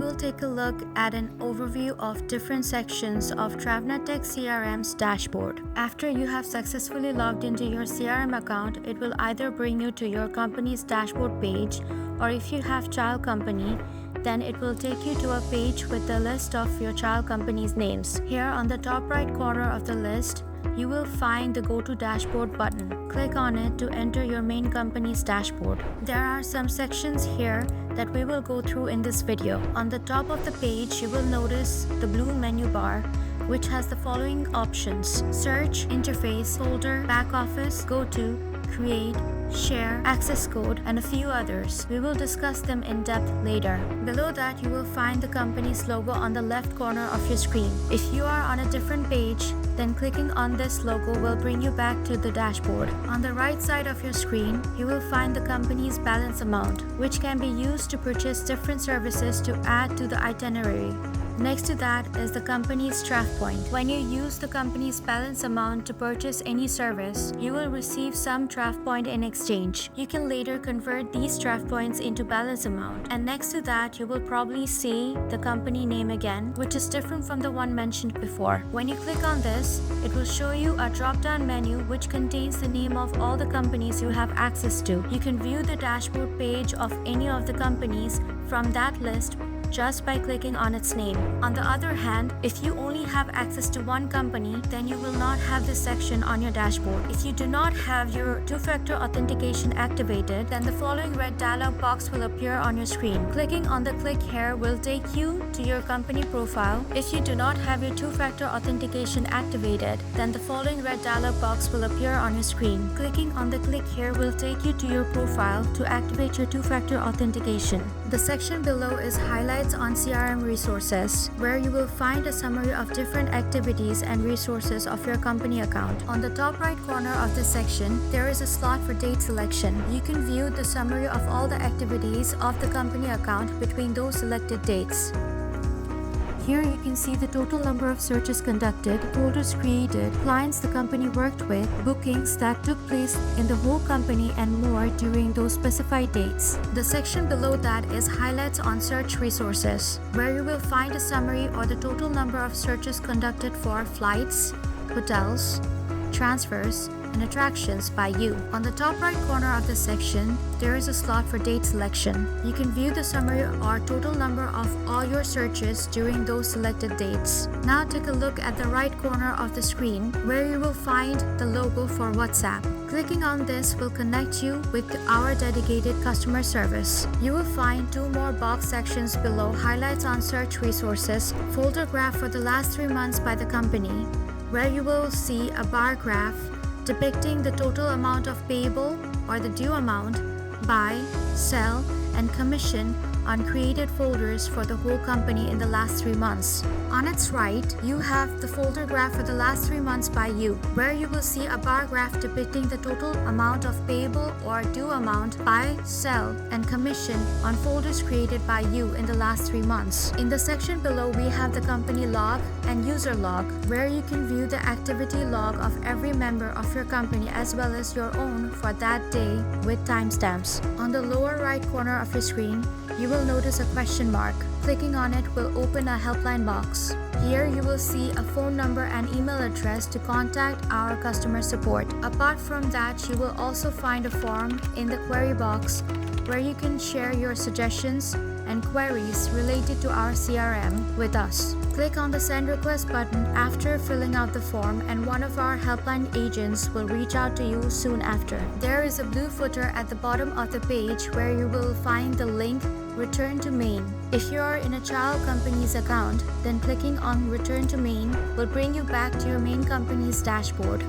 will take a look at an overview of different sections of Travnet Tech CRM's dashboard. After you have successfully logged into your CRM account, it will either bring you to your company's dashboard page, or if you have child company, then it will take you to a page with the list of your child company's names. Here on the top right corner of the list, you will find the Go to Dashboard button. Click on it to enter your main company's dashboard. There are some sections here that we will go through in this video. On the top of the page, you will notice the blue menu bar, which has the following options: Search, Interface, Folder, Back Office, Go To, Create, Share, Access Code, and a few others. We will discuss them in depth later. Below that, you will find the company's logo on the left corner of your screen. If you are on a different page, then clicking on this logo will bring you back to the dashboard. On the right side of your screen, you will find the company's balance amount, which can be used to purchase different services to add to the itinerary. Next to that is the company's TravPoint. When you use the company's balance amount to purchase any service, you will receive some TravPoint in exchange. You can later convert these TravPoints into balance amount. And next to that, you will probably see the company name again, which is different from the one mentioned before. When you click on this, it will show you a drop-down menu which contains the name of all the companies you have access to. You can view the dashboard page of any of the companies from that list just by clicking on its name. On the other hand, if you only have access to one company, then you will not have this section on your dashboard. If you do not have your two-factor authentication activated, then the following red dialog box will appear on your screen. Clicking on the click here will take you to your company profile. If you do not have your two-factor authentication activated, then the following red dialog box will appear on your screen. Clicking on the click here will take you to your profile to activate your two-factor authentication. The section below is highlights on CRM resources, where you will find a summary of different activities and resources of your company account. On the top right corner of this section, there is a slot for date selection. You can view the summary of all the activities of the company account between those selected dates. Here you can see the total number of searches conducted, folders created, clients the company worked with, bookings that took place in the whole company, and more during those specified dates. The section below that is highlights on search resources, where you will find a summary or the total number of searches conducted for flights, hotels, transfers, and attractions by you. On the top right corner of this section, there is a slot for date selection. You can view the summary or total number of all your searches during those selected dates. Now take a look at the right corner of the screen, where you will find the logo for WhatsApp. Clicking on this will connect you with our dedicated customer service. You will find two more box sections below: highlights on search resources, folder graph for the last 3 months by the company, where you will see a bar graph depicting the total amount of payable or the due amount, buy, sell, and commission on created folders for the whole company in the last 3 months. On its right, you have the folder graph for the last 3 months by you, where you will see a bar graph depicting the total amount of payable or due amount, buy, sell, and commission on folders created by you in the last 3 months. In the section below, we have the company log and user log, where you can view the activity log of every member of your company as well as your own for that day with timestamps. On the lower right corner of your screen, you will notice a question mark. Clicking on it will open a helpline box. Here you will see a phone number and email address to contact our customer support. Apart from that, you will also find a form in the query box where you can share your suggestions and queries related to our CRM with us. Click on the Send Request button after filling out the form, and one of our helpline agents will reach out to you soon after. There is a blue footer at the bottom of the page where you will find the link Return to Main. If you are in a child company's account, then clicking on Return to Main will bring you back to your main company's dashboard.